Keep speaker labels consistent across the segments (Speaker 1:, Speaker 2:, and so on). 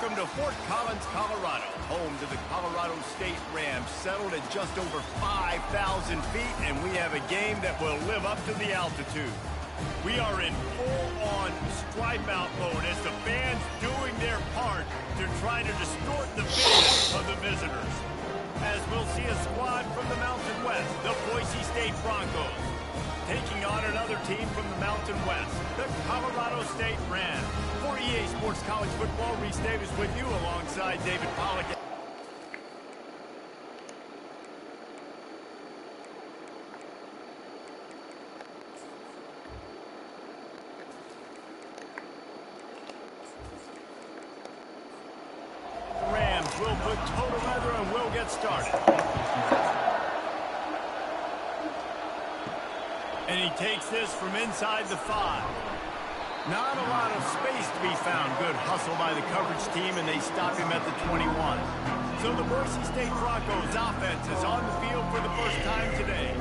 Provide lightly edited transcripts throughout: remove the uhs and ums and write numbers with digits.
Speaker 1: Welcome to Fort Collins, Colorado, home to the Colorado State Rams, settled at just over 5,000 feet, and we have a game that will live up to the altitude. We are in full-on stripe-out mode as the fans doing their part to try to distort the vision of the visitors. As we'll see a squad from the Mountain West, the Boise State Broncos, taking on another team from the Mountain West, the Colorado State Rams. For EA Sports College Football, Reese Davis with you alongside David Pollack. The Rams will put total weather and we'll get started. And he takes this from inside the 5. Not a lot of space to be found. Good hustle by the coverage team, and they stop him at the 21. So the Boise State Broncos offense is on the field for the first time today.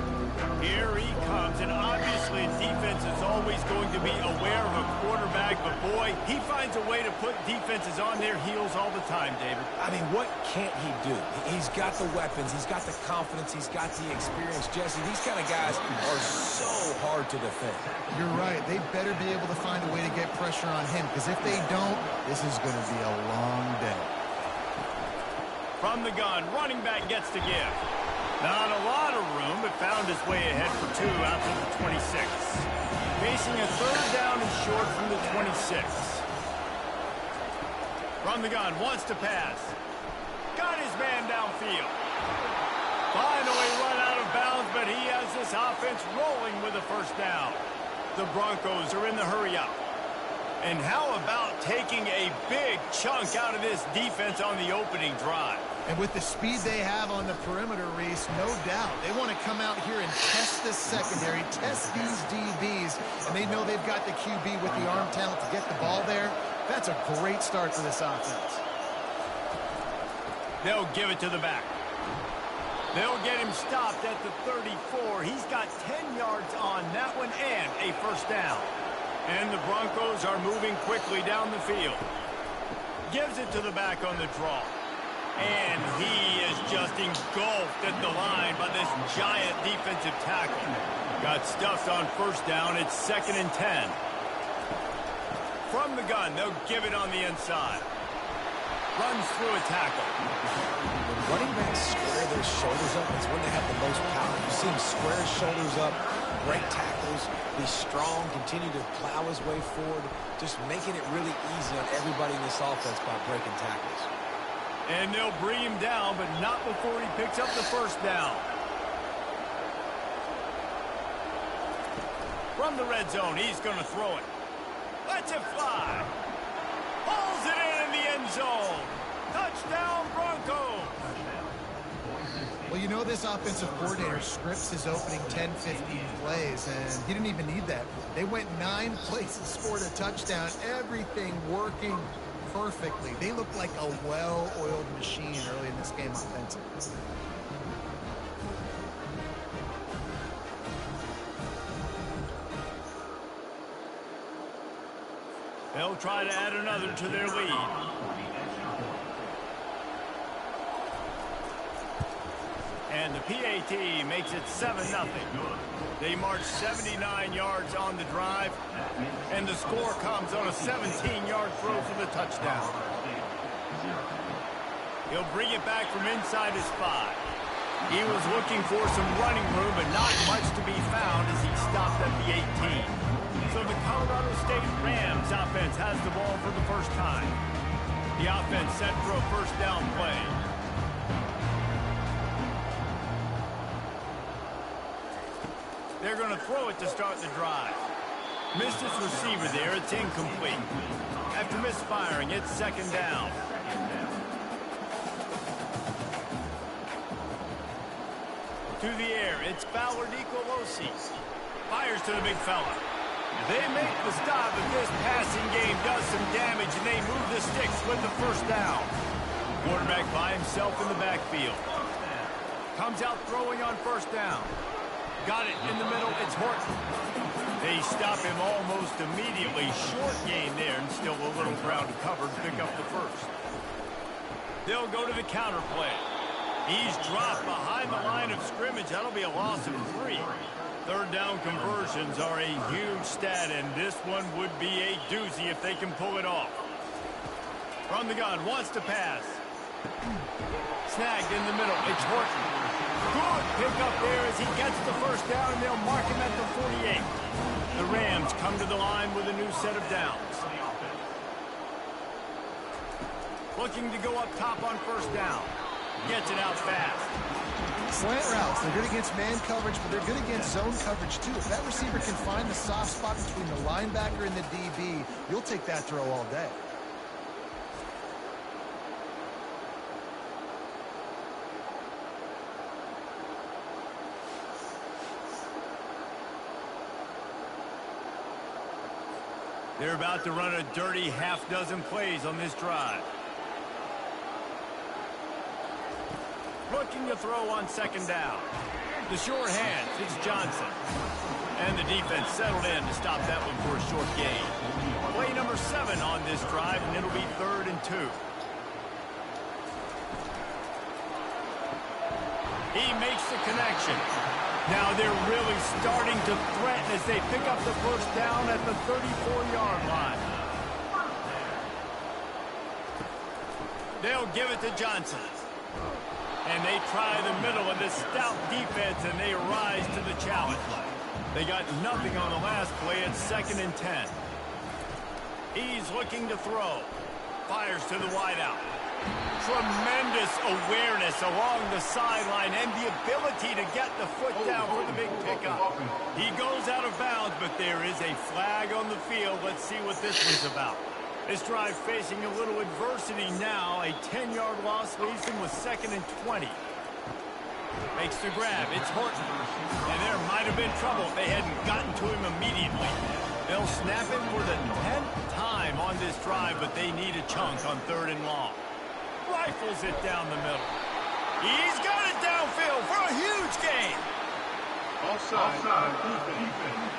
Speaker 1: Here he comes, and obviously defense is always going to be aware of a quarterback, but boy, he finds a way to put defenses on their heels all the time, David.
Speaker 2: I mean, what can't he do? He's got the weapons, he's got the confidence, he's got the experience. Jesse, these kind of guys are so hard to defend.
Speaker 3: You're right. They better be able to find a way to get pressure on him, because if they don't, this is going to be a long day.
Speaker 1: From the gun, running back gets to give. Not a lot of room, but found his way ahead for 2 out to the 26. Facing a third down and short from the 26. From the gun, wants to pass. Got his man downfield. Finally run out of bounds, but he has this offense rolling with a first down. The Broncos are in the hurry up. And how about taking a big chunk out of this defense on the opening drive?
Speaker 3: And with the speed they have on the perimeter, Reese, no doubt, they want to come out here and test this secondary, test these DBs, and they know they've got the QB with the arm talent to get the ball there. That's a great start for this offense.
Speaker 1: They'll give it to the back. They'll get him stopped at the 34. He's got 10 yards on that one and a first down. And the Broncos are moving quickly down the field. Gives it to the back on the draw. And he is just engulfed at the line by this giant defensive tackle. Got stuffed on first down. It's 2nd and 10. From the gun, they'll give it on the inside. Runs through a tackle.
Speaker 2: When running backs square their shoulders up, it's when they have the most power. You see him square his shoulders up, break tackles, be strong, continue to plow his way forward, just making it really easy on everybody in this offense by breaking tackles.
Speaker 1: And they'll bring him down, but not before he picks up the first down. From the red zone, he's going to throw it. Lets it fly. Pulls it in the end zone. Touchdown, Broncos.
Speaker 3: Well, you know this offensive coordinator scripts his opening 10, 15 plays, and he didn't even need that. They went 9 plays and scored a touchdown. Everything working perfectly. They look like a well-oiled machine early in this game offensively.
Speaker 1: They'll try to add another to their lead. And the PAT makes it 7-0. They march 79 yards on the drive, and the score comes on a 17-yard throw for the touchdown. He'll bring it back from inside his 5. He was looking for some running room, but not much to be found as he stopped at the 18. So the Colorado State Rams offense has the ball for the first time. The offense set for a first down play. They're going to throw it to start the drive. Missed his receiver there. It's incomplete. After misfiring, it's 2nd down. To the air, it's Ballard Nicolosi. Fires to the big fella. They make the stop, but this passing game does some damage, and they move the sticks with the first down. Quarterback by himself in the backfield. Comes out throwing on first down. Got it in the middle. It's Horton. They stop him almost immediately. Short game there, and still a little ground to cover to pick up the first. They'll go to the counter play. He's dropped behind the line of scrimmage. That'll be a loss of 3. Third down conversions are a huge stat, and this one would be a doozy if they can pull it off. From the gun, wants to pass. Snagged in the middle. It's Horton. Good pick up there as he gets the first down, and they'll mark him at the 48. The Rams come to the line with a new set of downs. Looking to go up top on first down. Gets it out fast.
Speaker 3: Slant routes, they're good against man coverage, but they're good against zone coverage too. If that receiver can find the soft spot between the linebacker and the DB, you'll take that throw all day.
Speaker 1: They're about to run a dirty half-dozen plays on this drive. Looking to throw on second down. The short hands, it's Johnson. And the defense settled in to stop that one for a short gain. Play number 7 on this drive, and it'll be 3rd and 2. He makes the connection. Now they're really starting to threaten as they pick up the first down at the 34-yard line. They'll give it to Johnson. And they try the middle of this stout defense, and they rise to the challenge. They got nothing on the last play. It's 2nd and 10. He's looking to throw. Fires to the wideout. Tremendous awareness along the sideline and the ability to get the foot down for the big pickup. He goes out of bounds, but there is a flag on the field. Let's see what this one's about. This drive facing a little adversity now. A 10-yard loss leaves him with 2nd and 20. Makes the grab. It's Horton. And there might have been trouble if they hadn't gotten to him immediately. They'll snap him for the 10th time on this drive, but they need a chunk on 3rd and long. Rifles it down the middle. He's got it downfield for a huge gain.
Speaker 4: Offside. Defense.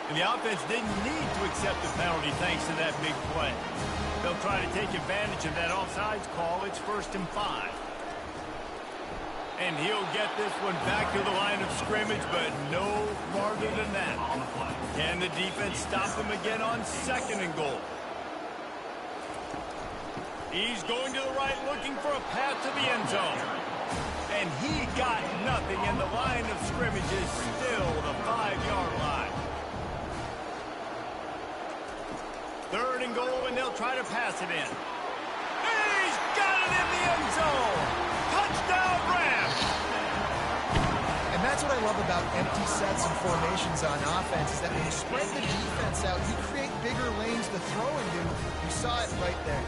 Speaker 1: And the offense didn't need to accept the penalty thanks to that big play. They'll try to take advantage of that offsides call. It's 1st and 5. And he'll get this one back to the line of scrimmage, but no farther than that. Can the defense stop them again on 2nd and goal? He's going to the right, looking for a path to the end zone. And he got nothing, and the line of scrimmage is still the 5-yard line. 3rd and goal, and they'll try to pass it in. He's got it in the end zone. Touchdown, Rams.
Speaker 3: And that's what I love about empty sets and formations on offense, is that when you spread the defense out, you create bigger lanes to throw into. You saw it right there.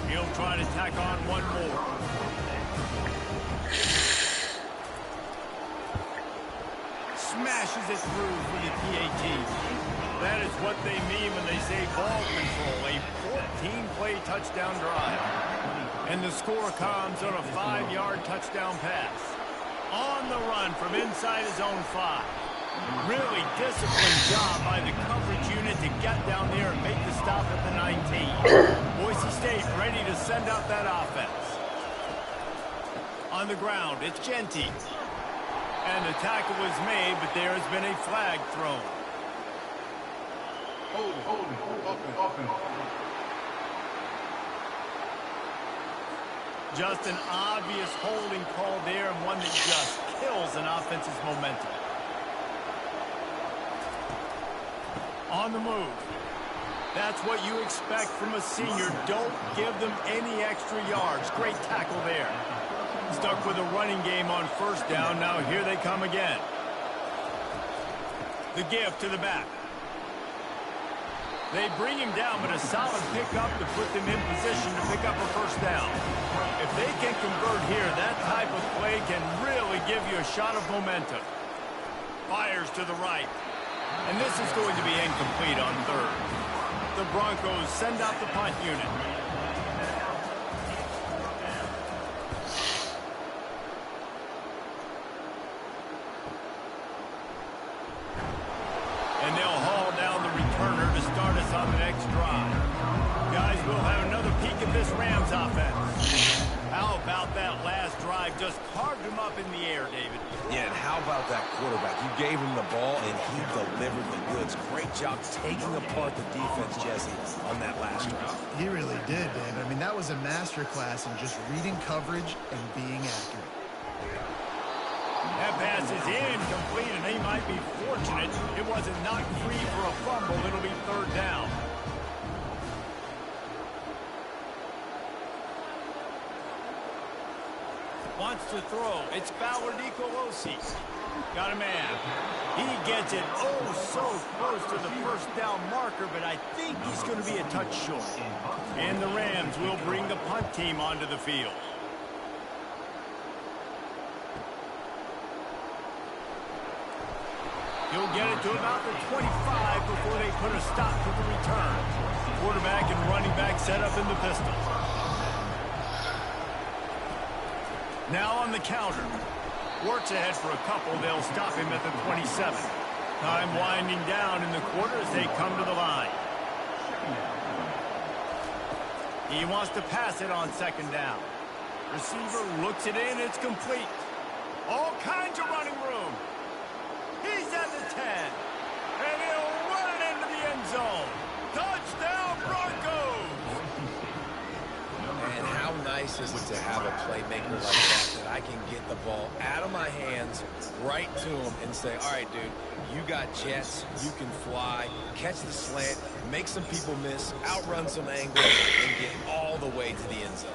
Speaker 1: He'll try to tack on one more. Smashes it through for the PAT. That is what they mean when they say ball control. A 14-play touchdown drive. And the score comes on a 5-yard touchdown pass. On the run from inside his own 5. Really disciplined job by the coverage unit to get down there and make the stop at the 19. Boise State ready to send out that offense. On the ground, it's Genty. And the tackle was made, but there has been a flag thrown.
Speaker 4: Holding.
Speaker 1: Just an obvious holding call there, and one that just kills an offense's momentum. On the move. That's what you expect from a senior. Don't give them any extra yards. Great tackle there. Stuck with a running game on first down. Now here they come again. The give to the back. They bring him down, but a solid pickup to put them in position to pick up a first down. If they can convert here, that type of play can really give you a shot of momentum. Fires to the right. And this is going to be incomplete on 3rd. The Broncos send out the punt unit. And they'll haul down the returner to start us on the next drive. Guys, we'll have another peek at this Rams offense. How about that last drive? Just carved him up in the air, David.
Speaker 2: Yeah, and how about that quarterback? You gave him the ball, and he delivered the goods. Great job taking apart the defense, Jesse, on that last drive.
Speaker 3: He really did, David. I mean, that was a masterclass in just reading coverage and being accurate.
Speaker 1: That pass is incomplete, and they might be fortunate it wasn't knocked free for a fumble. It'll be third down. Wants to throw. It's Fowler Nicolosi. Got a man. He gets it so close to the first down marker, but I think he's going to be a touch short. And the Rams will bring the punt team onto the field. He'll get it to about the 25 before they put a stop to the return. Quarterback and running back set up in the pistol. Now on the counter. Works ahead for a couple. They'll stop him at the 27. Time winding down in the quarter as they come to the line. He wants to pass it on second down. Receiver looks it in. It's complete. All kinds of running room. He's at the 10. And he'll run it into the end zone. Touchdown, Broncos!
Speaker 2: And how nice is it to have a playmaker like that I can get the ball out of my hands right to him and say, all right, dude, you got jets, you can fly, catch the slant, make some people miss, outrun some angles, and get all the way to the end zone.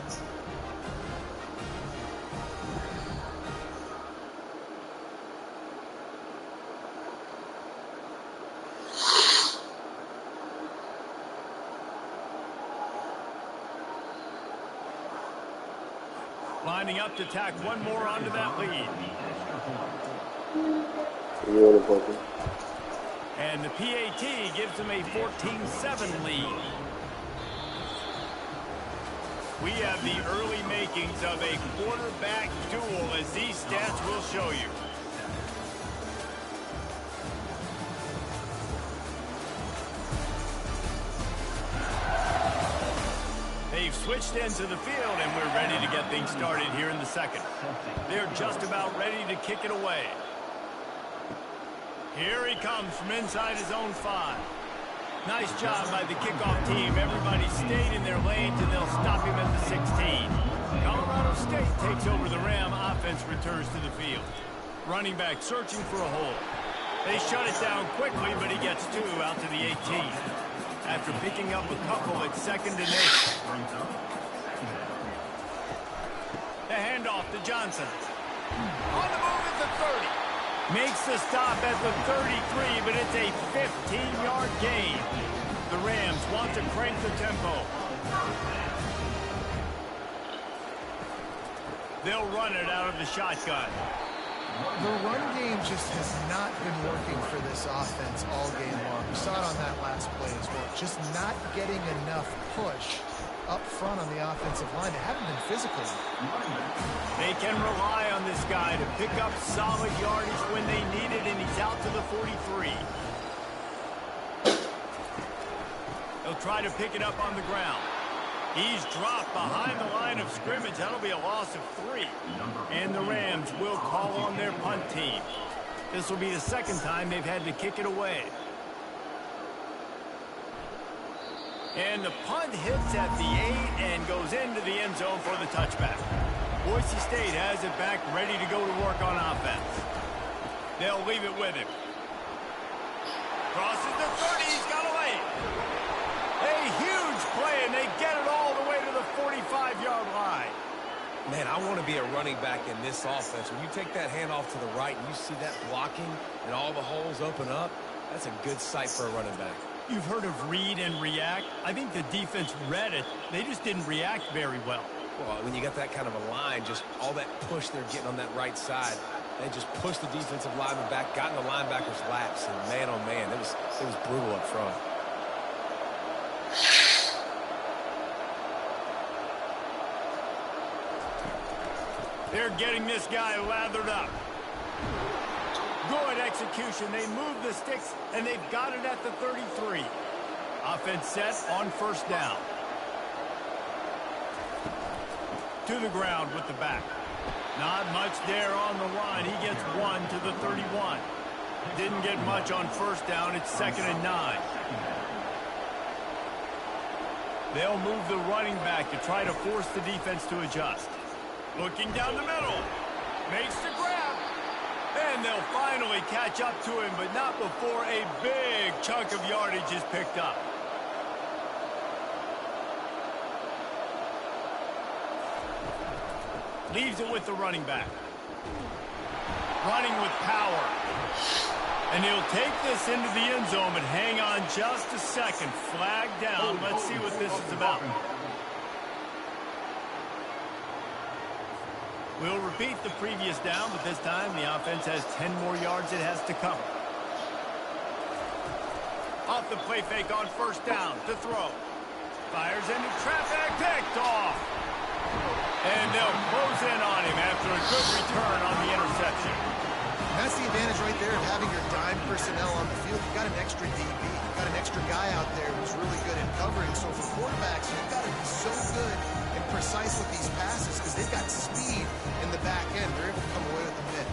Speaker 1: Lining up to tack one more onto that lead. And the PAT gives them a 14-7 lead. We have the early makings of a quarterback duel, as these stats will show you. They've switched ends of the field, and we're ready to get things started here in the second. They're just about ready to kick it away. Here he comes from inside his own 5. Nice job by the kickoff team. Everybody stayed in their lanes, and they'll stop him at the 16. Colorado State takes over the Ram. Offense returns to the field. Running back searching for a hole. They shut it down quickly, but he gets 2 out to the 18. After picking up a couple at 2nd and 8. The handoff to Johnson. On the move at the 30. Makes the stop at the 33, but it's a 15-yard gain. The Rams want to crank the tempo. They'll run it out of the shotgun.
Speaker 3: The run game just has not been working for this offense all game long. We saw it on that last play as well. Just not getting enough push up front on the offensive line. They haven't been physical.
Speaker 1: They can rely on this guy to pick up solid yardage when they need it, and he's out to the 43. They'll try to pick it up on the ground. He's dropped behind the line of scrimmage. That'll be a loss of 3. And the Rams will call on their punt team. This will be the second time they've had to kick it away. And the punt hits at the 8 and goes into the end zone for the touchback. Boise State has it back, ready to go to work on offense. They'll leave it with him. Crosses the 30. He's got a lane. A huge play, and they get it all the way to the 45-yard line.
Speaker 2: Man, I want to be a running back in this offense. When you take that handoff to the right and you see that blocking and all the holes open up, that's a good sight for a running back.
Speaker 1: You've heard of read and react. I think the defense read it. They just didn't react very well.
Speaker 2: Well, when you got that kind of a line, just all that push they're getting on that right side, they just pushed the defensive lineman back, got in the linebacker's laps, and man, oh man, it was brutal up front.
Speaker 1: They're getting this guy lathered up. Good execution. They move the sticks, and they've got it at the 33. Offense set on first down. To the ground with the back. Not much there on the line. He gets one to the 31. Didn't get much on first down. It's 2nd and 9. They'll move the running back to try to force the defense to adjust. Looking down the middle. Makes the grab. And they'll finally catch up to him, but not before a big chunk of yardage is picked up. Leaves it with the running back. Running with power. And he'll take this into the end zone, but hang on just a second. Flag down. Let's see what this is about. We'll repeat the previous down, but this time the offense has 10 more yards it has to cover. Off the play fake on first down to throw. Fires into traffic. Picked off. And they'll close in on him after a good return on the interception.
Speaker 3: And that's the advantage right there of having your dime personnel on the field. You've got an extra DB. You've got an extra guy out there who's really good at covering. So for quarterbacks, you've got to be so good and precise with these passes because they've got speed in the back end. They're able to come away with the mid.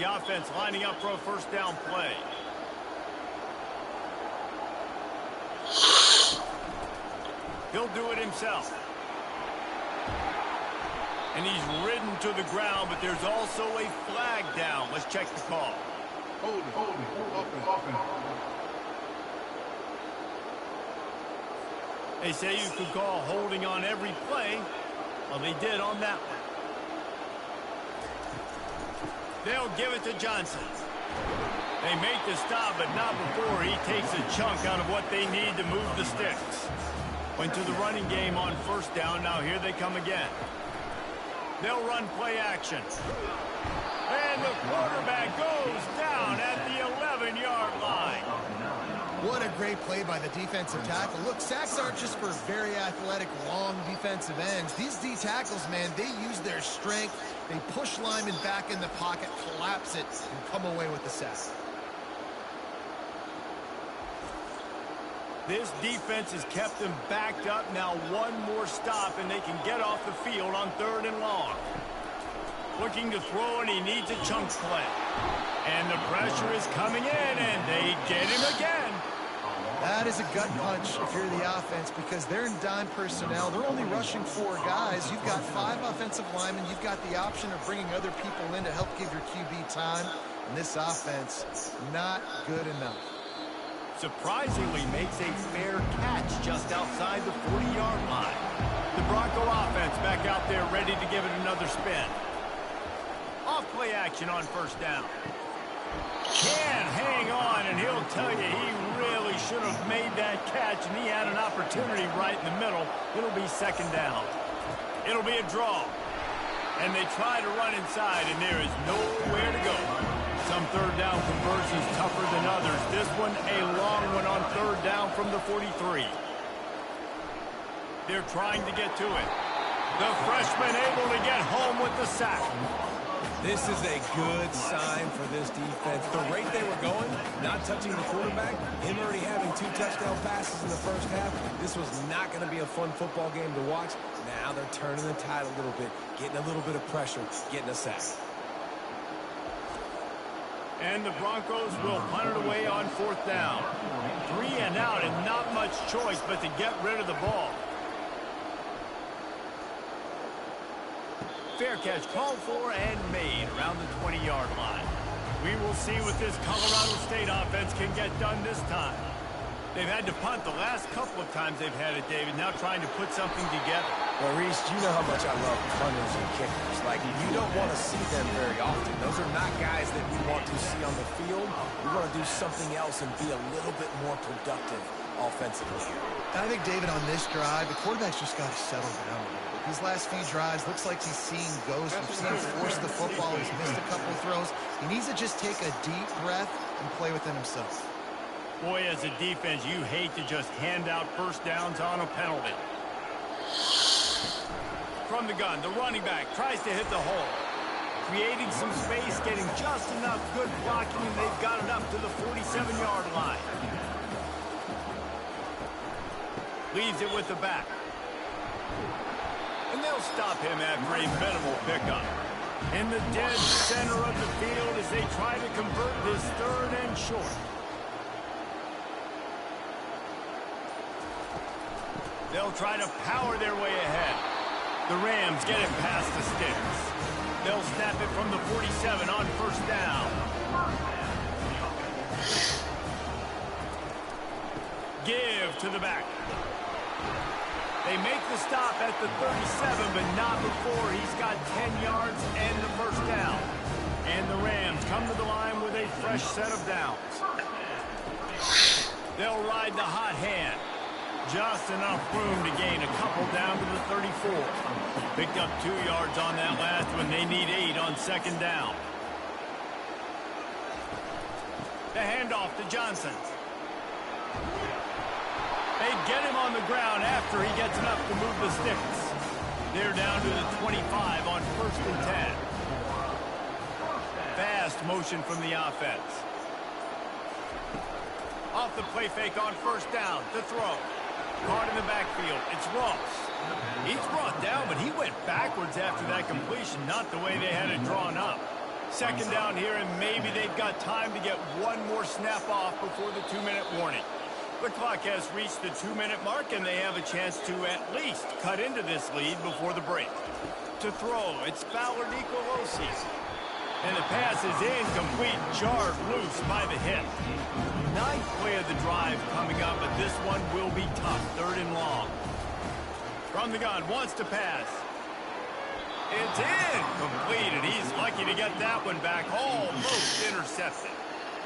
Speaker 1: The offense lining up for a first down play. He'll do it himself. And he's ridden to the ground, but there's also a flag down. Let's check the call.
Speaker 4: Hold it. Offense.
Speaker 1: They say you could call holding on every play. Well, they did on that one. They'll give it to Johnson. They make the stop, but not before he takes a chunk out of what they need to move the sticks. Went to the running game on first down. Now here they come again. They'll run play action. And the quarterback goes down at the 11-yard line.
Speaker 3: What a great play by the defensive tackle. Look, sacks aren't just for very athletic, long defensive ends. These D tackles, man, they use their strength. They push linemen back in the pocket, collapse it, and come away with the sack.
Speaker 1: This defense has kept them backed up. Now one more stop, and they can get off the field on 3rd and long. Looking to throw, and he needs a chunk play. And the pressure is coming in, and they get him again.
Speaker 3: That is a gut punch if you're the offense because they're in dime personnel. They're only rushing 4 guys. You've got 5 offensive linemen. You've got the option of bringing other people in to help give your QB time. And this offense, not good enough.
Speaker 1: Surprisingly makes a fair catch just outside the 40-yard line. The Bronco offense back out there ready to give it another spin. Off play action on first down. Can't hang on, and he'll tell you he really should have made that catch, and he had an opportunity right in the middle. It'll be 2nd down. It'll be a draw. And they try to run inside, and there is nowhere to go. Some 3rd down conversions tougher than others. This one a long one on 3rd down from the 43. They're trying to get to it. The freshman able to get home with the sack.
Speaker 2: This is a good sign for this defense. The rate they were going, not touching the quarterback, him already having 2 touchdown passes in the first half, this was not going to be a fun football game to watch. Now they're turning the tide a little bit, getting a little bit of pressure, getting a sack.
Speaker 1: And the Broncos will punt it away on 4th down. 3 and out, and not much choice but to get rid of the ball. Fair catch called for and made around the 20-yard line. We will see what this Colorado State offense can get done this time. They've had to punt the last couple of times they've had it, David, now trying to put something together.
Speaker 2: Well, Reese, you know how much I love punters and kickers. Like, you don't want to see them very often. Those are not guys that we want to see on the field. We want to do something else and be a little bit more productive offensively here.
Speaker 3: I think, David, on this drive, the quarterback's just got to settle down a little bit. These last few drives, looks like he's seeing ghosts. We've seen him force the football. He's missed a couple of throws. He needs to just take a deep breath and play within himself.
Speaker 1: Boy, as a defense, you hate to just hand out first downs on a penalty. From the gun, the running back tries to hit the hole. Creating some space, getting just enough good blocking, and they've got it up to the 47-yard line. Leaves it with the back. And they'll stop him after a minimal pickup. In the dead center of the field as they try to convert this third and short. They'll try to power their way ahead. The Rams get it past the sticks. They'll snap it from the 47 on first down. Give to the back. They make the stop at the 37, but not before he's got 10 yards and the first down. And the Rams come to the line with a fresh set of downs. They'll ride the hot hand. Just enough room to gain a couple down to the 34. Picked up 2 yards on that last one. They need 8 on second down. The handoff to Johnson. They get him on the ground after he gets enough to move the sticks. They're down to the 25 on first and 10. Fast motion from the offense. Off the play fake on first down to throw. Caught in the backfield. It's Ross. He's brought down, but he went backwards after that completion, not the way they had it drawn up. Second down here, and maybe they've got time to get one more snap off before the 2-minute warning. The clock has reached the 2-minute mark, and they have a chance to at least cut into this lead before the break. To throw, it's Fowler Nicolosi. And the pass is incomplete, jarred loose by the hip. 9th play of the drive coming up, but this one will be tough, 3rd and long. From the gun, wants to pass. It's incomplete, and he's lucky to get that one back, almost intercepted.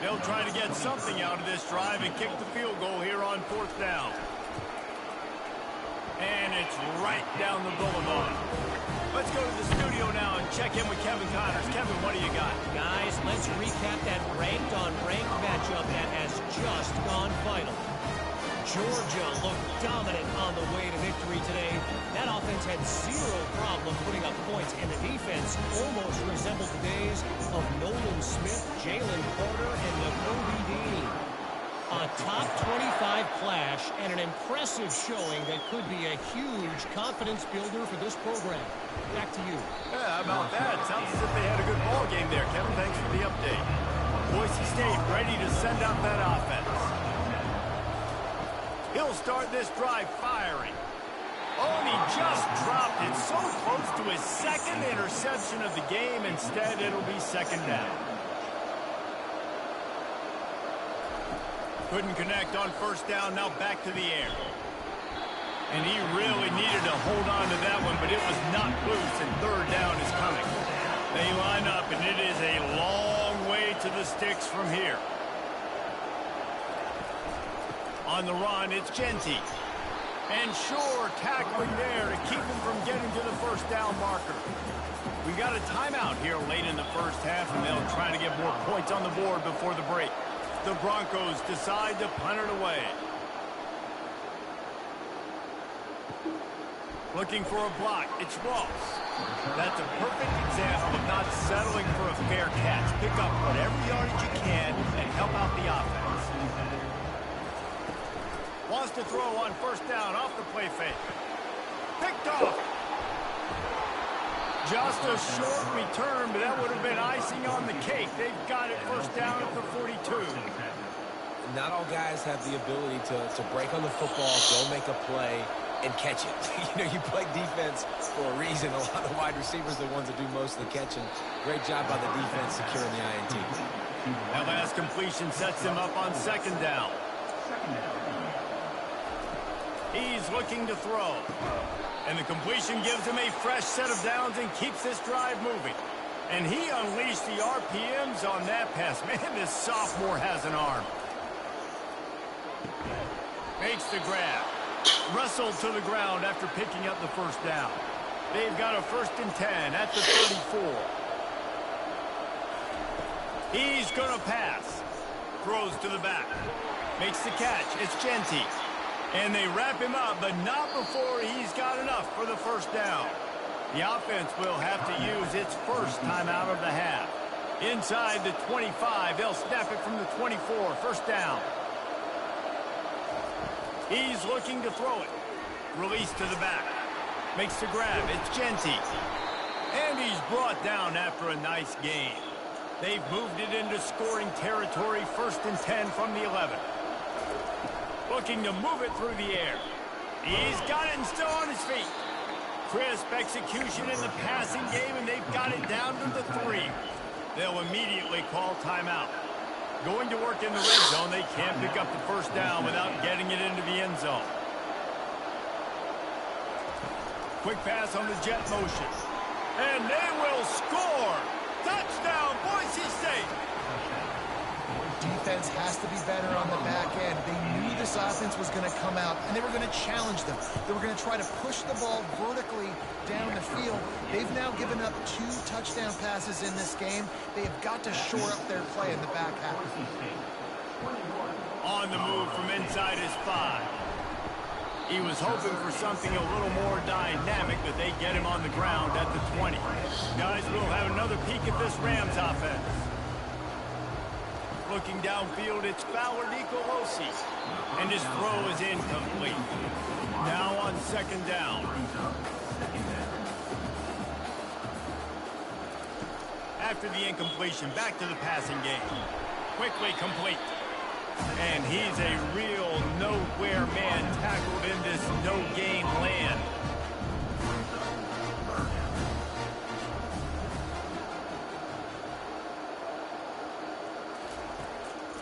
Speaker 1: They'll try to get something out of this drive and kick the field goal here on 4th down. And it's right down the boulevard. Let's go to the studio now and check in with Kevin Connors. Kevin, what do you got?
Speaker 5: Guys, let's recap that ranked-on-ranked matchup that has just gone final. Georgia looked dominant on the way to victory today. That offense had zero problem putting up points, and the defense almost resembled the days of Nolan Smith, Jalen Carter, and Nakobe Dean. A top 25 clash and an impressive showing that could be a huge confidence builder for this program. Back to you.
Speaker 1: Yeah, how about that? Sounds as if they had a good ball game there, Kevin. Thanks for the update. Boise State ready to send out that offense. He'll start this drive firing. Oh, and he just dropped it so close to his second interception of the game. Instead, it'll be second down. Couldn't connect on first down, now back to the air. And he really needed to hold on to that one, but it was not loose, and 3rd down is coming. They line up, and it is a long way to the sticks from here. On the run, it's Genty. And sure, tackling there to keep him from getting to the first down marker. We got a timeout here late in the first half, and they'll try to get more points on the board before the break. The Broncos decide to punt it away. Looking for a block. It's Ross. That's a perfect example of not settling for a fair catch. Pick up whatever yardage you can and help out the offense. Wants to throw on first down off the play fake. Picked off. Just a short return, but that would have been icing on the cake. They've got it first down at the 42.
Speaker 2: Not all guys have the ability to break on the football, go make a play, and catch it. You play defense for a reason. A lot of wide receivers are the ones that do most of the catching. Great job by the defense securing the INT.
Speaker 1: That last completion sets him up on second down. He's looking to throw. And the completion gives him a fresh set of downs and keeps this drive moving. And he unleashed the RPMs on that pass. Man, this sophomore has an arm. Makes the grab. Wrestled to the ground after picking up the first down. They've got a 1st and 10 at the 34. He's going to pass. Throws to the back. Makes the catch. It's Genty. And they wrap him up, but not before he's got enough for the first down. The offense will have to use its first timeout of the half. Inside the 25, they'll snap it from the 24, first down. He's looking to throw it. Release to the back. Makes the grab. It's Genty. And he's brought down after a nice gain. They've moved it into scoring territory, 1st and 10 from the 11. Looking to move it through the air. He's got it and still on his feet. Crisp execution in the passing game, and they've got it down to the 3. They'll immediately call timeout. Going to work in the red zone, they can't pick up the first down without getting it into the end zone. Quick pass on the jet motion. And they will score! Touchdown, Boise State!
Speaker 3: Defense has to be better on the back end. They knew this offense was going to come out, and they were going to challenge them. They were going to try to push the ball vertically down the field. They've now given up 2 touchdown passes in this game. They have got to shore up their play in the back half.
Speaker 1: On the move from inside his 5. He was hoping for something a little more dynamic, but they get him on the ground at the 20. Guys, we'll have another peek at this Rams offense. Looking downfield, it's Fowler Nicolosi. And his throw is incomplete. Now on 2nd down. After the incompletion, back to the passing game. Quickly complete. And he's a real nowhere man tackled in this no-gain land.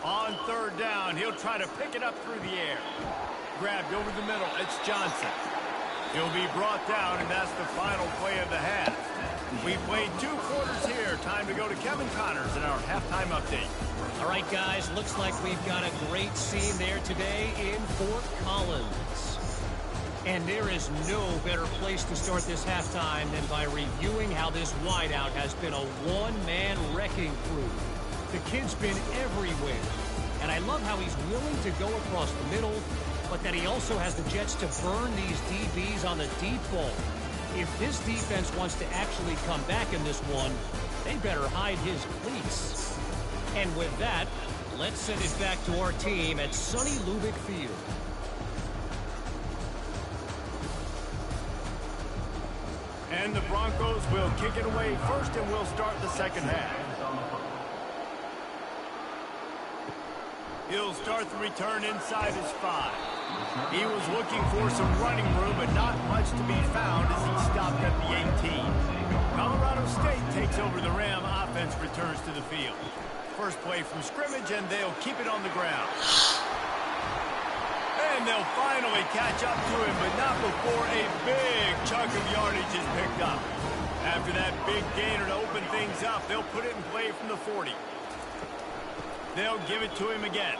Speaker 1: On 3rd down, he'll try to pick it up through the air. Grabbed over the middle, it's Johnson. He'll be brought down, and that's the final play of the half. We've played 2 quarters here. Time to go to Kevin Connors in our halftime update.
Speaker 5: All right, guys, looks like we've got a great scene there today in Fort Collins. And there is no better place to start this halftime than by reviewing how this wideout has been a one-man wrecking crew. The kid's been everywhere. And I love how he's willing to go across the middle, but that he also has the Jets to burn these DBs on the deep ball. If this defense wants to actually come back in this one, they better hide his cleats. And with that, let's send it back to our team at sunny Lubick Field.
Speaker 1: And the Broncos will kick it away first, and we'll start the second half. He'll start the return inside his 5. He was looking for some running room, but not much to be found as he stopped at the 18. Colorado State takes over the Ram. Offense returns to the field. First play from scrimmage, and they'll keep it on the ground. And they'll finally catch up to him, but not before a big chunk of yardage is picked up. After that big gainer to open things up, they'll put it in play from the 40. They'll give it to him again.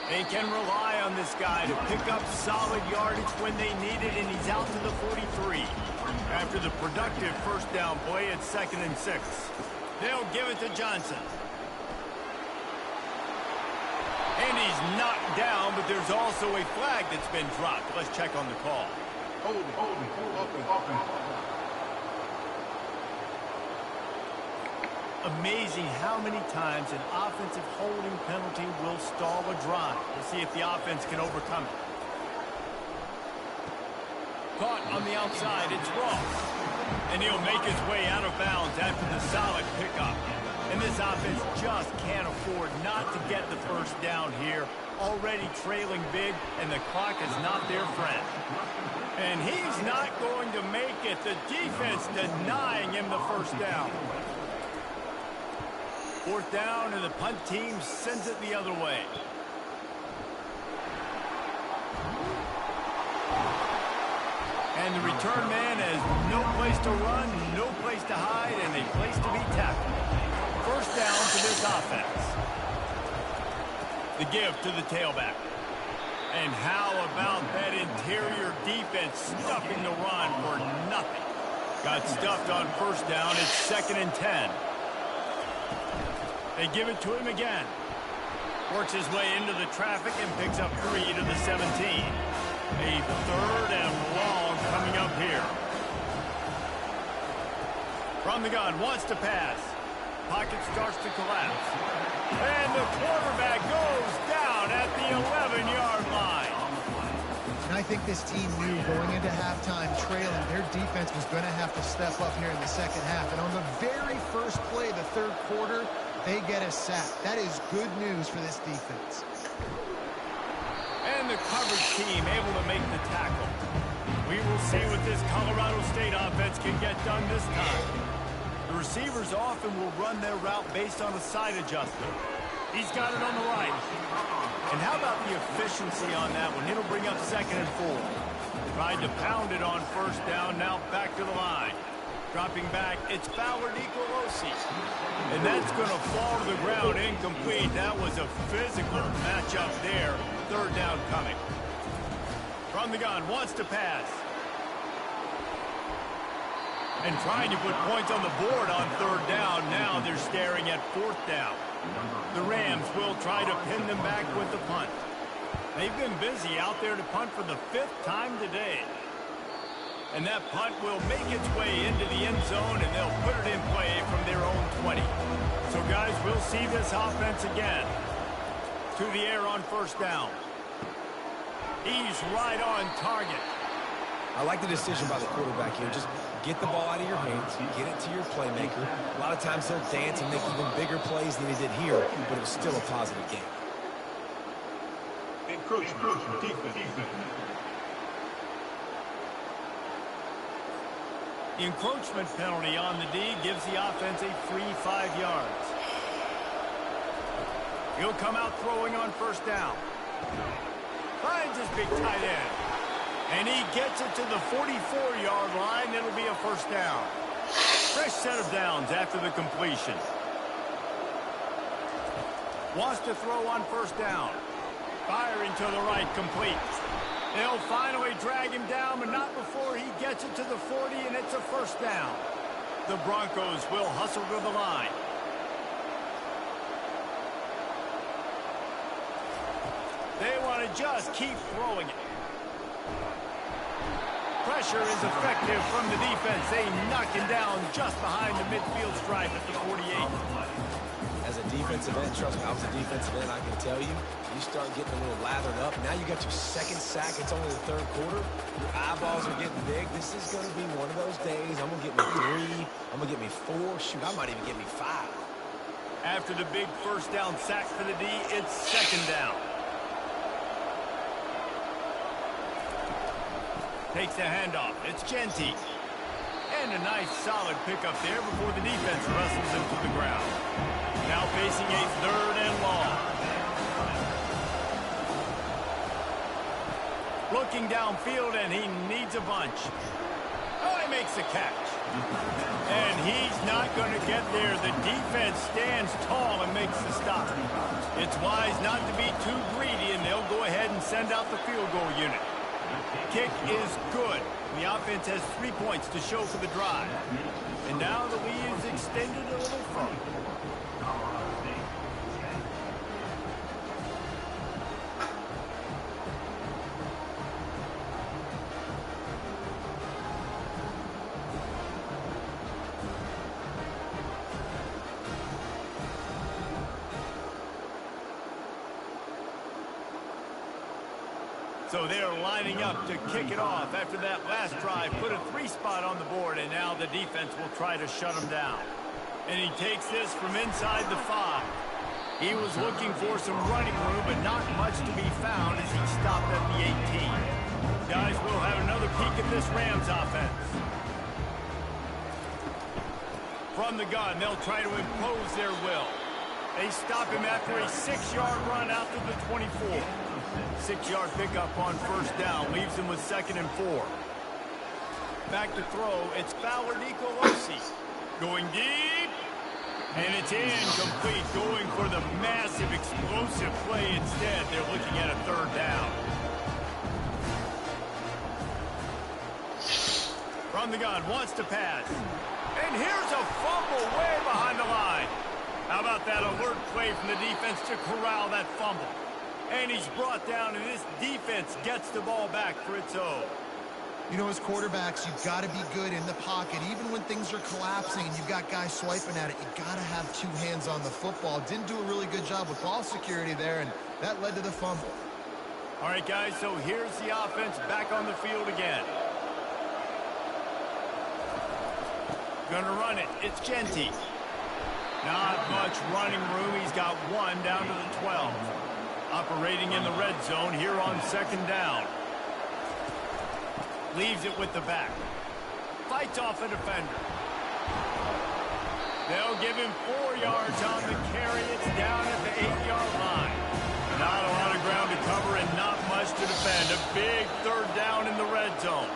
Speaker 1: They can rely on this guy to pick up solid yardage when they need it, and he's out to the 43. After the productive first down play, it's 2nd and 6. They'll give it to Johnson. And he's knocked down, but there's also a flag that's been dropped. Let's check on the call.
Speaker 4: Hold it.
Speaker 1: Amazing how many times an offensive holding penalty will stall a drive. We'll see if the offense can overcome it. Caught on the outside, it's Ross. And he'll make his way out of bounds after the solid pickup. And this offense just can't afford not to get the first down here. Already trailing big, and the clock is not their friend. And he's not going to make it. The defense denying him the first down. 4th down, and the punt team sends it the other way. And the return man has no place to run, no place to hide, and a place to be tackled. First down for this offense. The give to the tailback. And how about that interior defense stuffing the run for nothing? Got stuffed on first down. It's 2nd and 10. They give it to him again. Works his way into the traffic and picks up 3 to the 17. A 3rd and long coming up here. From the gun, wants to pass. Pocket starts to collapse. And the quarterback goes down at the 11-yard line.
Speaker 3: And I think this team knew going into halftime trailing, their defense was going to have to step up here in the second half. And on the very first play of the third quarter, they get a sack. That is good news for this defense.
Speaker 1: And the coverage team able to make the tackle. We will see what this Colorado State offense can get done this time. The receivers often will run their route based on a side adjustment. He's got it on the right. And how about the efficiency on that one? It'll bring up 2nd and 4. Tried to pound it on first down, now back to the line. Dropping back, it's Fowler Nicolosi. And that's going to fall to the ground incomplete. That was a physical matchup there. 3rd down coming. From the gun, wants to pass. And trying to put points on the board on 3rd down. Now they're staring at 4th down. The Rams will try to pin them back with the punt. They've been busy out there to punt for the 5th time today. And that punt will make its way into the end zone, and they'll put it in play from their own 20. So, guys, we'll see this offense again. To the air on 1st down. He's right on target.
Speaker 2: I like the decision by the quarterback here. Just get the ball out of your hands, get it to your playmaker. A lot of times they'll dance and make even bigger plays than he did here, but it was still a positive game.
Speaker 4: Encroachment. Defense.
Speaker 1: The encroachment penalty on the D gives the offense a free 5 yards. He'll come out throwing on 1st down. Finds his big tight end. And he gets it to the 44-yard line. It'll be a 1st down. Fresh set of downs after the completion. Wants to throw on 1st down. Firing to the right, complete. They'll finally drag him down, but not before he gets it to the 40, and it's a 1st down. The Broncos will hustle to the line. They want to just keep throwing it. Pressure is effective from the defense. They knock him down just behind the midfield stripe at the 48.
Speaker 2: As a defensive end, trust me, I was a defensive end, I can tell you, you start getting a little lathered up. Now you got your 2nd sack. It's only the 3rd quarter. Your eyeballs are getting big. This is going to be one of those days. I'm going to get me 3. I'm going to get me 4. Shoot, I might even get me 5.
Speaker 1: After the big 1st down sack for the D, it's 2nd down. Takes the handoff. It's Genty. And a nice solid pickup there before the defense wrestles him to the ground. Now facing a 3rd and long. Looking downfield, and he needs a bunch. Oh, he makes the catch. And he's not going to get there. The defense stands tall and makes the stop. It's wise not to be too greedy, and they'll go ahead and send out the field goal unit. Kick is good. The offense has 3 points to show for the drive. And now the lead is extended a little further. So they're lining up to kick it off after that last drive. Put a 3 spot on the board, and now the defense will try to shut him down. And he takes this from inside the 5. He was looking for some running room, but not much to be found as he stopped at the 18. Guys, we'll have another peek at this Rams offense. From the gun, they'll try to impose their will. They stop him after a 6-yard run out to the 24. 6-yard pickup on 1st down leaves him with 2nd and 4. Back to throw, it's Fowler Nicolosi. Going deep, and it's incomplete. Going for the massive explosive play instead. They're looking at a 3rd down. From the gun, wants to pass. And here's a fumble way behind the line. How about that alert play from the defense to corral that fumble? And he's brought down, and this defense gets the ball back for its own.
Speaker 3: You know, as quarterbacks, you've got to be good in the pocket. Even when things are collapsing and you've got guys swiping at it, you got to have two hands on the football. Didn't do a really good job with ball security there, and that led to the fumble.
Speaker 1: All right, guys, so here's the offense back on the field again. Gonna run it. It's Jeanty. Not much running room. He's got one down to the 12. Operating in the red zone here on second down. Leaves it with the back. Fights off a defender. They'll give him 4 yards on the carry. It's down at the 8-yard line. Not a lot of ground to cover and not much to defend. A big third down in the red zone.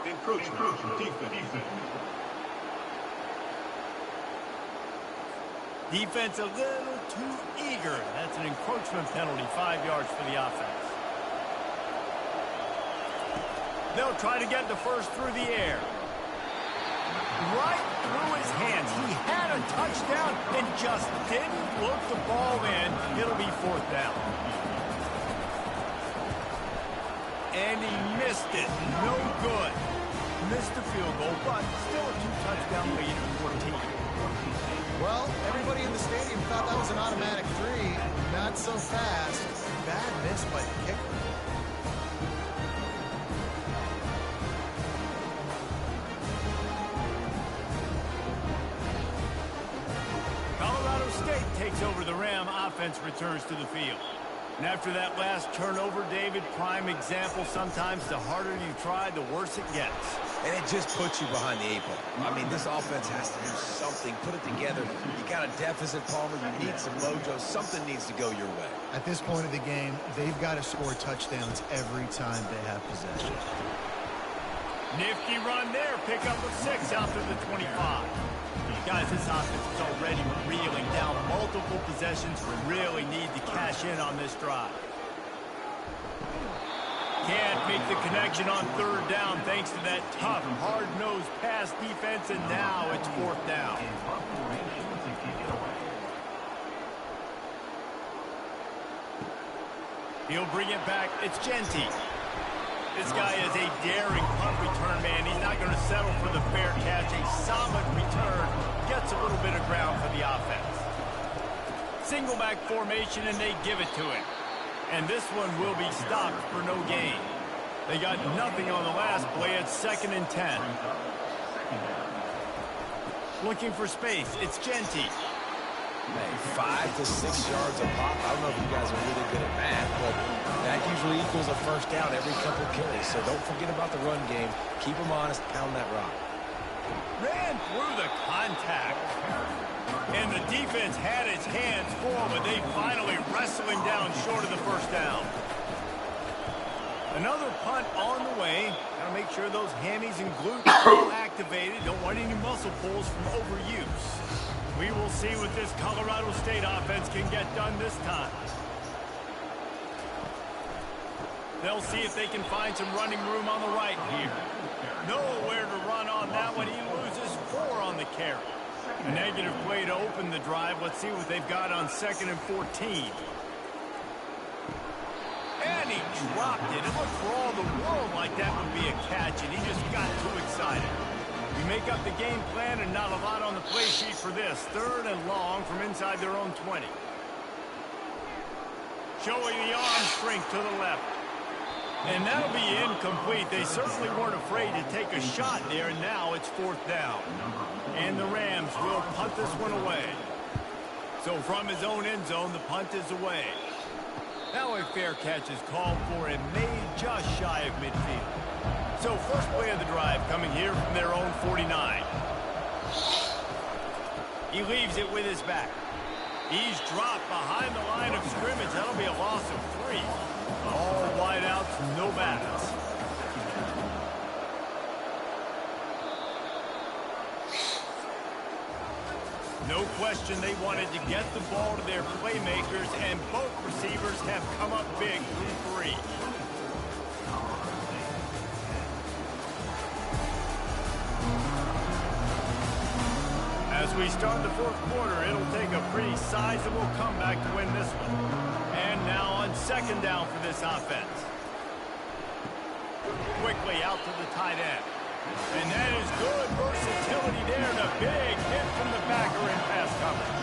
Speaker 4: Encroachment. Defense.
Speaker 1: Defense a little too eager. That's an encroachment penalty, 5 yards for the offense. They'll try to get the first through the air. Right through his hands. He had a touchdown and just didn't look the ball in. It'll be fourth down. And he missed it. No good. Missed the field goal, but still a 2-touchdown lead for 14.
Speaker 3: Well, everybody in the stadium thought that was an automatic 3. Not so fast. Bad miss by the kicker.
Speaker 1: Colorado State takes over. The Ram offense returns to the field. And after that last turnover, David, prime example, sometimes the harder you try, the worse it gets.
Speaker 2: And it just puts you behind the 8 ball. I mean, this offense has to do something. Put it together. You got a deficit, Palmer. You need some mojo. Something needs to go your way.
Speaker 3: At this point of the game, they've got to score touchdowns every time they have possession.
Speaker 1: Nifty run there. Pick up a 6 out to the 25. Guys, this offense is already reeling down multiple possessions. We really need to cash in on this drive. Can't make the connection on third down thanks to that tough, hard-nosed pass defense, and now it's fourth down. He'll bring it back. It's Jeanty. This guy is a daring punt return man. He's not going to settle for the fair catch. A solid return. Gets a little bit of ground for the offense. Single back formation, and they give it to him. And this one will be stopped for no gain. They got nothing on the last play. It's 2nd and 10. Looking for space. It's Jeanty.
Speaker 2: Hey, 5 to 6 yards a pop. I don't know if you guys are really good at math, but that usually equals a first down every couple carries. So don't forget about the run game. Keep them honest. Pound that rock.
Speaker 1: Ran through the contact. And the defense had its hands full, but they finally wrestle him down short of the first down. Another punt on the way. Got to make sure those hammies and glutes are all activated. Don't want any muscle pulls from overuse. We will see what this Colorado State offense can get done this time. They'll see if they can find some running room on the right here. Nowhere to run on that one. He loses 4 on the carry. A negative play to open the drive. Let's see what they've got on 2nd and 14. And he dropped it. It looked for all the world like that would be a catch, and he just got too excited. We make up the game plan, and not a lot on the play sheet for this. 3rd and long from inside their own 20. Showing the arm strength to the left. And that'll be incomplete. They certainly weren't afraid to take a shot there, and now it's 4th down. And the Rams will punt this one away. So from his own end zone, the punt is away. Now a fair catch is called for and made just shy of midfield. So first play of the drive coming here from their own 49. He leaves it with his back. He's dropped behind the line of scrimmage. That'll be a loss of 3. All wideouts, no backs. No question they wanted to get the ball to their playmakers, and both receivers have come up big through 3. As we start the 4th quarter, it'll take a pretty sizable comeback to win this one. And now on 2nd down for this offense. quickly out to the tight end. And that is good versatility there, and a big hit from the backer in pass coverage.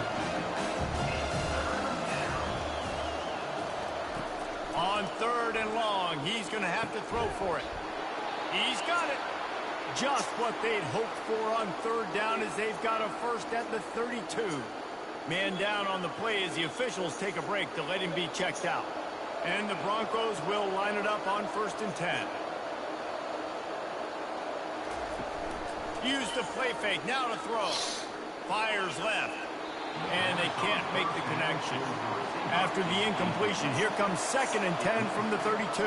Speaker 1: On 3rd and long, he's going to have to throw for it. He's got it. Just what they'd hoped for on 3rd down, as they've got a first at the 32. Man down on the play as the officials take a break to let him be checked out. And the Broncos will line it up on 1st and 10. Use the play fake, now to throw. Fires left. And they can't make the connection. After the incompletion, here comes 2nd and 10 from the 32.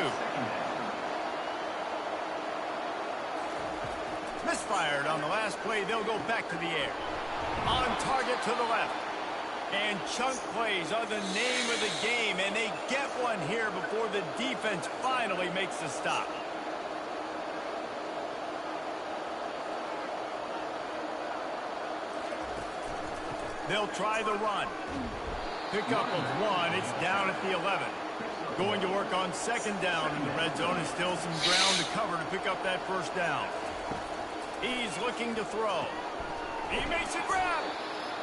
Speaker 1: Misfired on the last play. They'll go back to the air. On target to the left. And chunk plays are the name of the game, and they get one here before the defense finally makes the stop. They'll try the run. Pickup of 1. It's down at the 11. Going to work on 2nd down in the red zone, and still some ground to cover to pick up that 1st down. He's looking to throw. He makes a grab.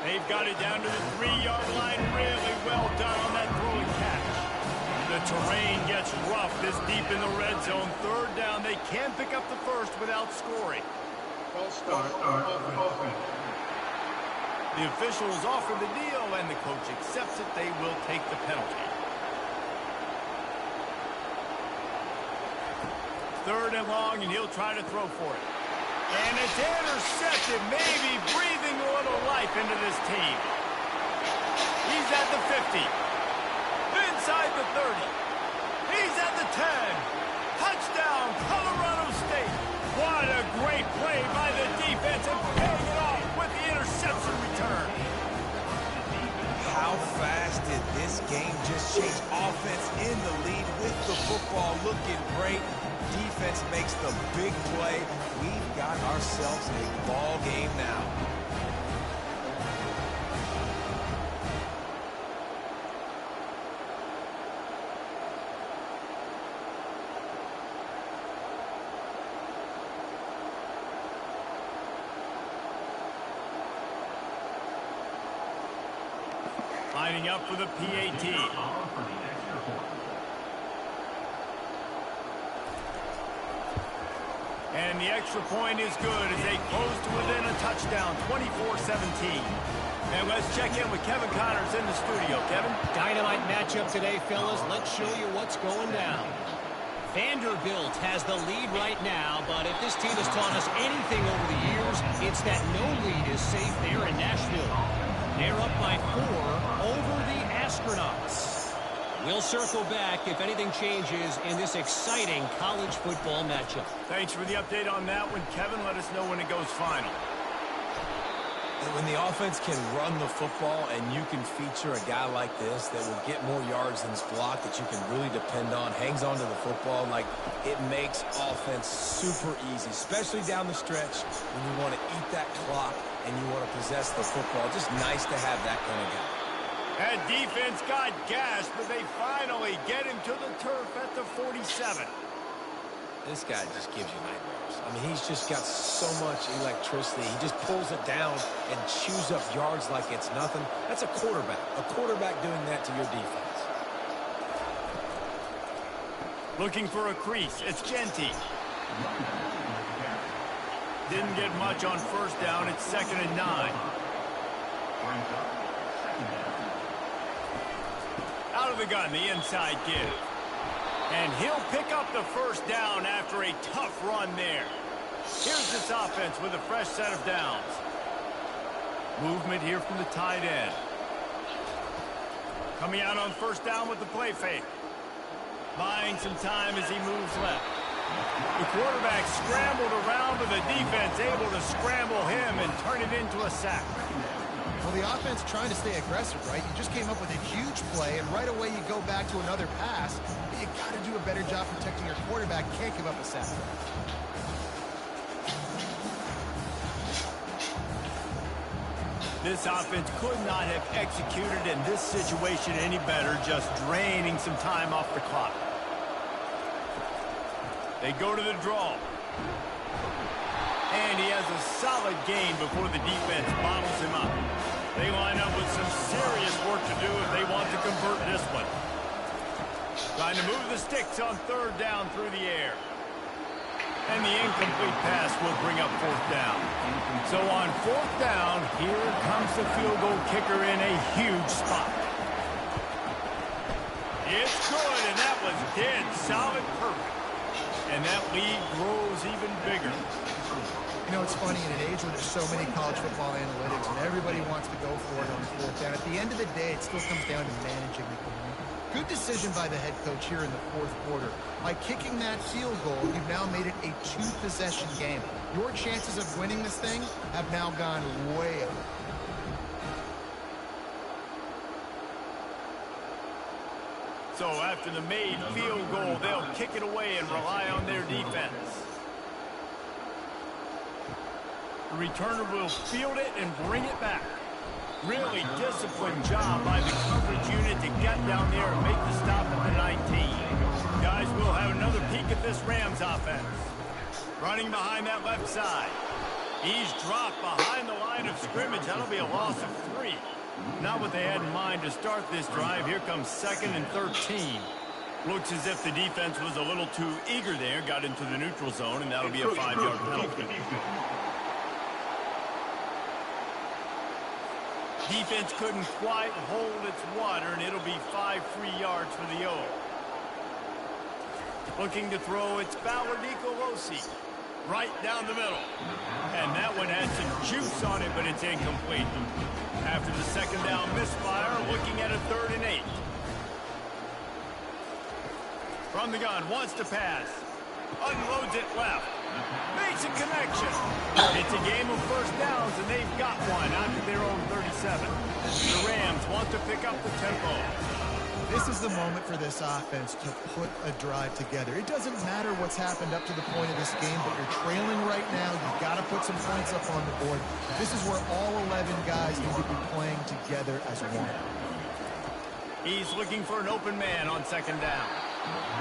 Speaker 1: They've got it down to the 3-yard line. Really well done on that throw and catch. The terrain gets rough this deep in the red zone. 3rd down. They can pick up the 1st without scoring.
Speaker 4: False start, offense.
Speaker 1: The officials offer the deal, and the coach accepts it. They will take the penalty. 3rd and long, and he'll try to throw for it. And it's intercepted, maybe breathing a little life into this team. He's at the 50. Inside the 30. He's at the 10. Touchdown, Colorado State. What a great play by the defense, and paying it off with the interception return.
Speaker 2: How fast did this game just change? Offense in the lead with the football, looking great. Defense makes the big play. We've got ourselves a ball game now.
Speaker 1: Lining up for the PAT. And the extra point is good as they close to within a touchdown, 24-17. And let's check in with Kevin Connors in the studio. Kevin?
Speaker 5: Dynamite matchup today, fellas. Let's show you what's going down. Vanderbilt has the lead right now, but if this team has taught us anything over the years, it's that no lead is safe there in Nashville. They're up by 4 over the Astronauts. We'll circle back if anything changes in this exciting college football matchup.
Speaker 1: Thanks for the update on that one, Kevin. Let us know when it goes final.
Speaker 2: When the offense can run the football and you can feature a guy like this that will get more yards than his block that you can really depend on, hangs onto the football, like it makes offense super easy, especially down the stretch when you want to eat that clock and you want to possess the football. Just nice to have that kind of guy.
Speaker 1: That defense got gashed, but they finally get him to the turf at the 47.
Speaker 2: This guy just gives you nightmares. I mean, he's just got so much electricity. He just pulls it down and chews up yards like it's nothing. That's a quarterback. A quarterback doing that to your defense.
Speaker 1: Looking for a crease. It's Genty. Didn't get much on 1st down. It's 2nd and 9. Out of the gun, the inside give. And he'll pick up the 1st down after a tough run there. Here's this offense with a fresh set of downs. Movement here from the tight end. Coming out on 1st down with the play fake. Buying some time as he moves left. The quarterback scrambled around, but the defense able to scramble him and turn it into a sack.
Speaker 3: Well, the offense trying to stay aggressive, right? You just came up with a huge play, and right away you go back to another pass. But you got to do a better job protecting your quarterback. Can't give up a sack.
Speaker 1: This offense could not have executed in this situation any better, just draining some time off the clock. They go to the draw. And he has a solid gain before the defense bottles him up. They line up with some serious work to do if they want to convert this one. Trying to move the sticks on third down through the air. And the incomplete pass will bring up fourth down. So on fourth down, here comes the field goal kicker in a huge spot. It's good, and that was dead solid perfect. And that lead grows even bigger.
Speaker 3: You know, it's funny, in an age where there's so many college football analytics and everybody wants to go for it on fourth down, at the end of the day, it still comes down to managing the game. Good decision by the head coach here in the fourth quarter. By kicking that field goal, you've now made it a two-possession game. Your chances of winning this thing have now gone way up.
Speaker 1: So after the made field goal, they'll kick it away and rely on their defense. The returner will field it and bring it back. Really disciplined job by the coverage unit to get down there and make the stop at the 19. Guys, we'll have another peek at this Rams offense. Running behind that left side. He's dropped behind the line of scrimmage. That'll be a loss of 3. Not what they had in mind to start this drive. Here comes 2nd and 13. Looks as if the defense was a little too eager there. Got into the neutral zone, and that'll be a 5-yard penalty. Defense couldn't quite hold its water, and it'll be 5 free yards for the O. Looking to throw, it's Ballard Nicolosi. Right down the middle. And that one has some juice on it, but it's incomplete. After the second down misfire, looking at a 3rd and 8. From the gun, wants to pass. Unloads it left. Makes a connection. It's a game of first downs, and they've got one after their own 37. The Rams want to pick up the tempo.
Speaker 3: This is the moment for this offense to put a drive together. It doesn't matter what's happened up to the point of this game, but you're trailing right now. You've got to put some points up on the board. This is where all 11 guys need to be playing together as one.
Speaker 1: He's looking for an open man on second down.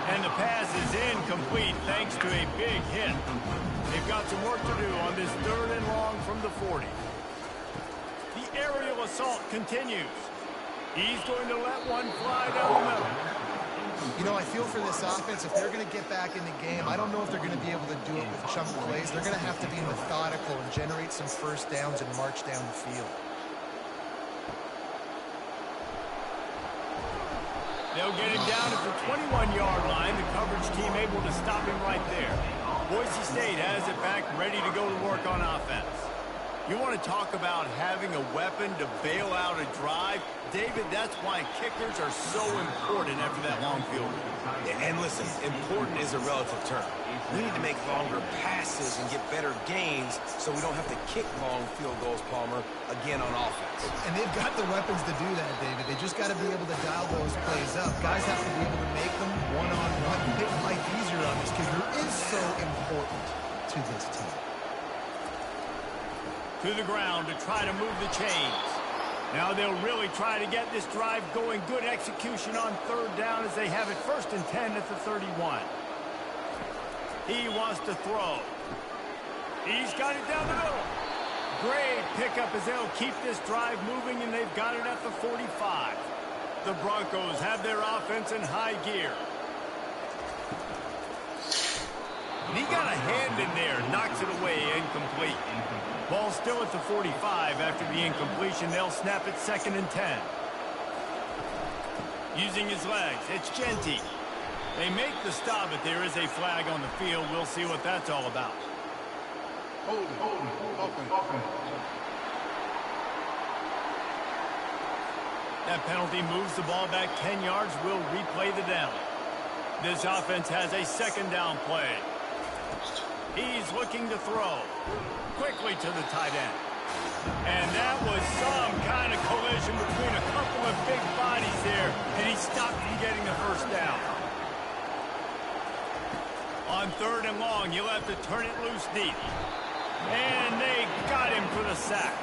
Speaker 1: And the pass is incomplete thanks to a big hit. They've got some work to do on this 3rd and long from the 40. The aerial assault continues. He's going to let one fly down the middle.
Speaker 3: You know, I feel for this offense, if they're going to get back in the game, I don't know if they're going to be able to do it with chunk plays. They're going to have to be methodical and generate some first downs and march down the field.
Speaker 1: They'll get him down at the 21-yard line. The coverage team able to stop him right there. Boise State has it back, ready to go to work on offense. You want to talk about having a weapon to bail out a drive? David, that's why kickers are so important after that long field goal.
Speaker 2: And listen, important is a relative term. We need to make longer passes and get better gains so we don't have to kick long field goals, Palmer, again on offense.
Speaker 3: And they've got the weapons to do that, David. They just got to be able to dial those plays up. Guys have to be able to make them one-on-one, make life easier on this kid who is so important to this team.
Speaker 1: To the ground to try to move the chains. Now they'll really try to get this drive going. Good execution on 3rd down as they have it 1st and 10 at the 31. He wants to throw. He's got it down the middle. Great pickup as they'll keep this drive moving, and they've got it at the 45. The Broncos have their offense in high gear. And he got a hand in there, knocks it away, incomplete. Ball still at the 45 after the incompletion. They'll snap it 2nd and 10. Using his legs, it's Genty. They make the stop, but there is a flag on the field. We'll see what that's all about.
Speaker 4: Hold it.
Speaker 1: That penalty moves the ball back 10 yards. We'll replay the down. This offense has a 2nd down play. He's looking to throw. Quickly to the tight end. And that was some kind of collision between a couple of big bodies there, and he stopped from getting the first down. On 3rd and long, you'll have to turn it loose deep. And they got him for the sack.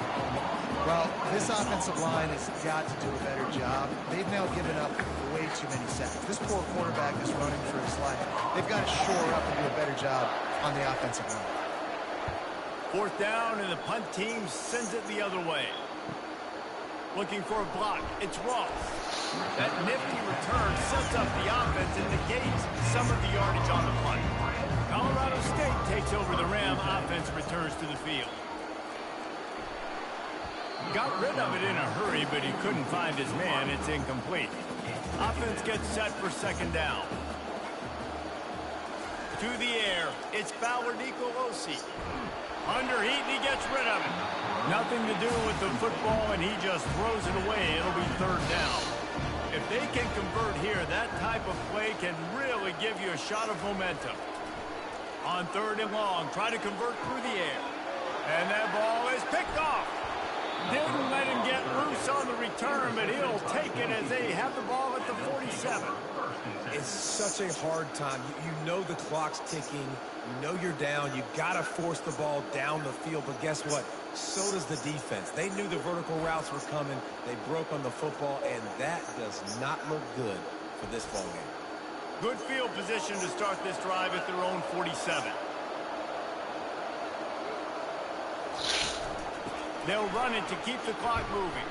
Speaker 3: Well, this offensive line has got to do a better job. They've now given up way too many sacks. This poor quarterback is running for his life. They've got to shore up and do a better job on the offensive line.
Speaker 1: Fourth down, and the punt team sends it the other way. Looking for a block. It's Ross. That nifty return sets up the offense and negates some of the yardage on the punt. Colorado State takes over the Ram. Offense returns to the field. Got rid of it in a hurry, but he couldn't find his man. It's incomplete. Offense gets set for second down. To the air, it's Fowler Nicolosi. Under heat, and he gets rid of it. Nothing to do with the football, and he just throws it away. It'll be third down. If they can convert here, that type of play can really give you a shot of momentum. On third and long, try to convert through the air. And that ball is picked off. Didn't let him get loose on the return, but he'll take it as they have the ball at the 47.
Speaker 2: It's such a hard time. You know the clock's ticking. You know you're down. You got to force the ball down the field. But guess what? So does the defense. They knew the vertical routes were coming. They broke on the football, and that does not look good for this ball game.
Speaker 1: Good field position to start this drive at their own 47. They'll run it to keep the clock moving.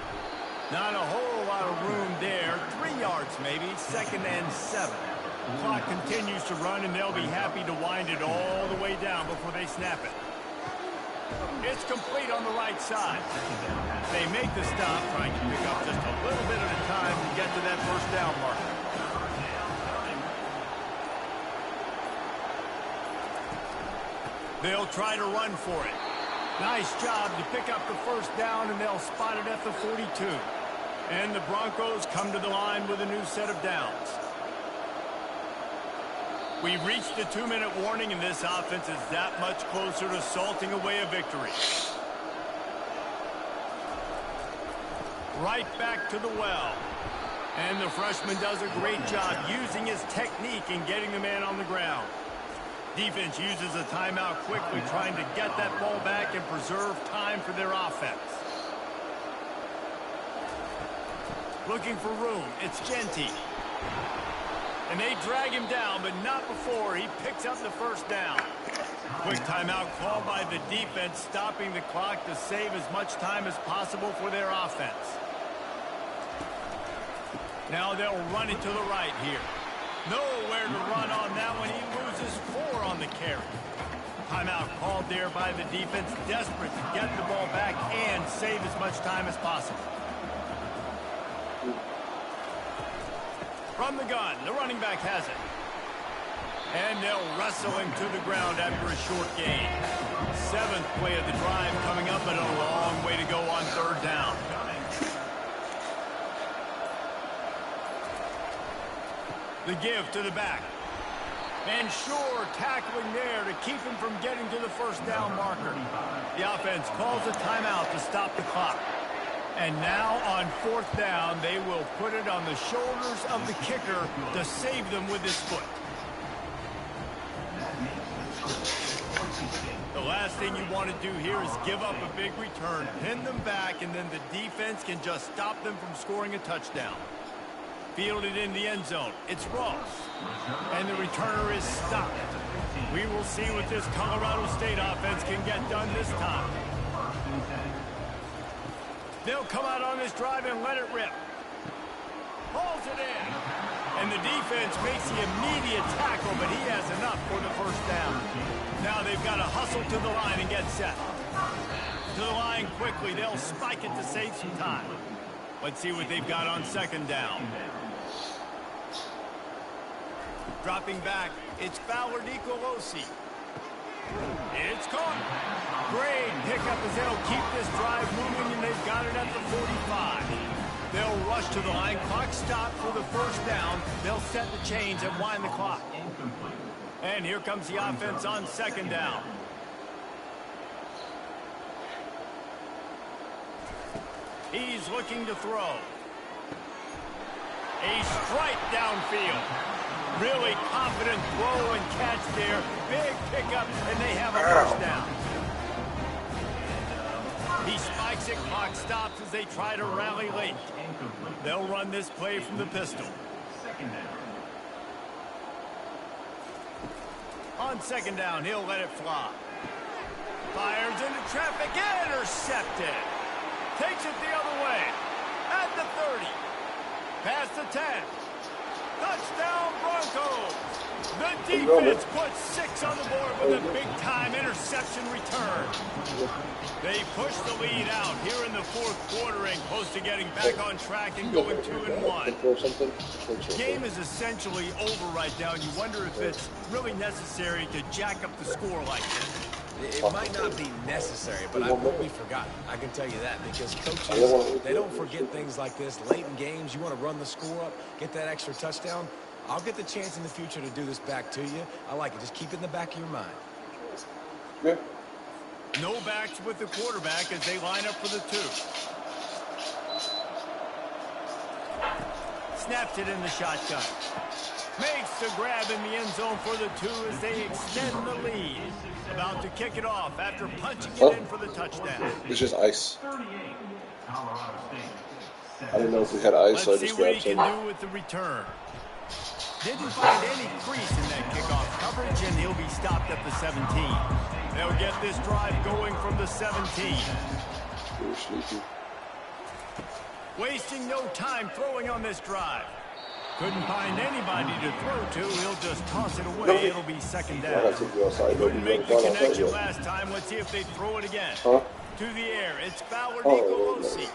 Speaker 1: Not a whole lot of room there. 3 yards maybe, second and 7. The clock continues to run, and they'll be happy to wind it all the way down before they snap it. It's complete on the right side. They make the stop, trying to pick up just a little bit at a time to get to that first down marker. They'll try to run for it. Nice job to pick up the first down, and they'll spot it at the 42. And the Broncos come to the line with a new set of downs. We've reached the 2-minute warning, and this offense is that much closer to salting away a victory. Right back to the well. And the freshman does a great job using his technique and getting the man on the ground. Defense uses a timeout quickly, trying to get that ball back and preserve time for their offense. Looking for room. It's Genty. And they drag him down, but not before he picks up the first down. Quick timeout called by the defense, stopping the clock to save as much time as possible for their offense. Now they'll run it to the right here. Nowhere to run on that one. He loses 4 on the carry. Timeout called there by the defense, desperate to get the ball back and save as much time as possible. From the gun, the running back has it. And they'll wrestle him to the ground after a short gain. 7th play of the drive coming up, and a long way to go on third down. The give to the back. And sure, tackling there to keep him from getting to the first down marker. The offense calls a timeout to stop the clock. And now on 4th down, they will put it on the shoulders of the kicker to save them with his foot. The last thing you want to do here is give up a big return, pin them back, and then the defense can just stop them from scoring a touchdown. Fielded in the end zone. It's Ross. And the returner is stopped. We will see what this Colorado State offense can get done this time. They'll come out on this drive and let it rip. Hauls it in. And the defense makes the immediate tackle, but he has enough for the first down. Now they've got to hustle to the line and get set. To the line quickly. They'll spike it to save some time. Let's see what they've got on second down. Dropping back, it's Fowler Nicolosi. It's caught. Great pickup as they'll keep this drive moving, and they've got it at the 45. They'll rush to the line. Clock stop for the first down. They'll set the chains and wind the clock. And here comes the offense on second down. He's looking to throw. A strike downfield. Really confident throw and catch there. Big pickup, and they have a first down. exit clock stops as they try to rally late. They'll run this play from the pistol. On second down, he'll let it fly. Fires into traffic, intercepted. Takes it the other way. At the 30. Past the 10. Touchdown Broncos. The defense puts 6 on the board with a big-time interception return. They push the lead out here in the fourth quarter and close to getting back on track and going 2-1. Game is essentially over right now, and you wonder if it's really necessary to jack up the score like this.
Speaker 2: It might not be necessary, but I won't be forgotten. I can tell you that, because coaches, they don't forget things like this. Late in games, you want to run the score up, get that extra touchdown. I'll get the chance in the future to do this back to you. I like it. Just keep it in the back of your mind.
Speaker 1: Yeah. No backs with the quarterback as they line up for the 2. Snaps it in the shotgun. Makes the grab in the end zone for the 2 as they extend the lead. About to kick it off after punching it in for the touchdown.
Speaker 6: It's just ice. I didn't know if we had ice, so I just grabbed some.
Speaker 1: Let's see what he can do with the return. Didn't find any crease in that kickoff coverage, and he'll be stopped at the 17. They'll get this drive going from the 17. Wasting no time throwing on this drive. Couldn't find anybody to throw to. He'll just toss it away. It'll be second down. Couldn't make the connection last time. Let's see if they throw it again. To the air. It's Fowler Nicolosi.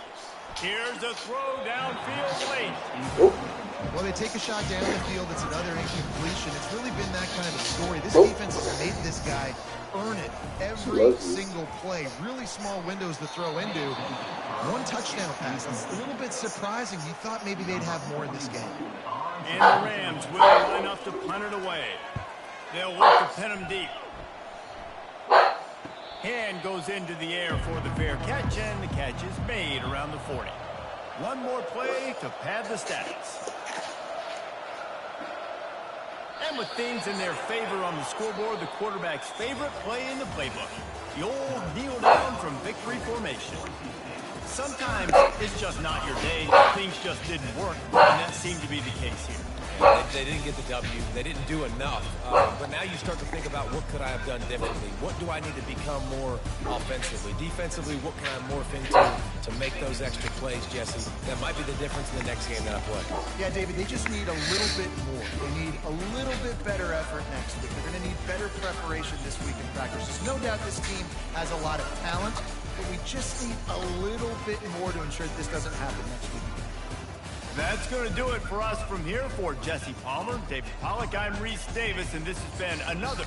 Speaker 1: Here's a throw downfield late.
Speaker 3: Well, they take a shot down the field. It's another incompletion. It's really been that kind of a story. This defense has made this guy earn it every single play. Really small windows to throw into. 1 touchdown pass. It's a little bit surprising. You thought maybe they'd have more in this game.
Speaker 1: And the Rams will line up to punt it away. They'll look to pin him deep. Hand goes into the air for the fair catch, and the catch is made around the 40. One more play to pad the stats. And with things in their favor on the scoreboard, the quarterback's favorite play in the playbook. The old kneel down from victory formation. Sometimes it's just not your day. Things just didn't work, and that seemed to be the case here.
Speaker 2: They didn't get the W. They didn't do enough. But now you start to think about, what could I have done differently? What do I need to become more offensively? Defensively, what can I morph into to make those extra plays, Jesse? That might be the difference in the next game that I play.
Speaker 3: Yeah, David, they just need a little bit more. They need a little bit better effort next week. They're going to need better preparation this week in practice. There's no doubt this team has a lot of talent, but we just need a little bit more to ensure that this doesn't happen next week.
Speaker 1: That's going to do it for us from here. For Jesse Palmer, David Pollack, I'm Reese Davis, and this has been another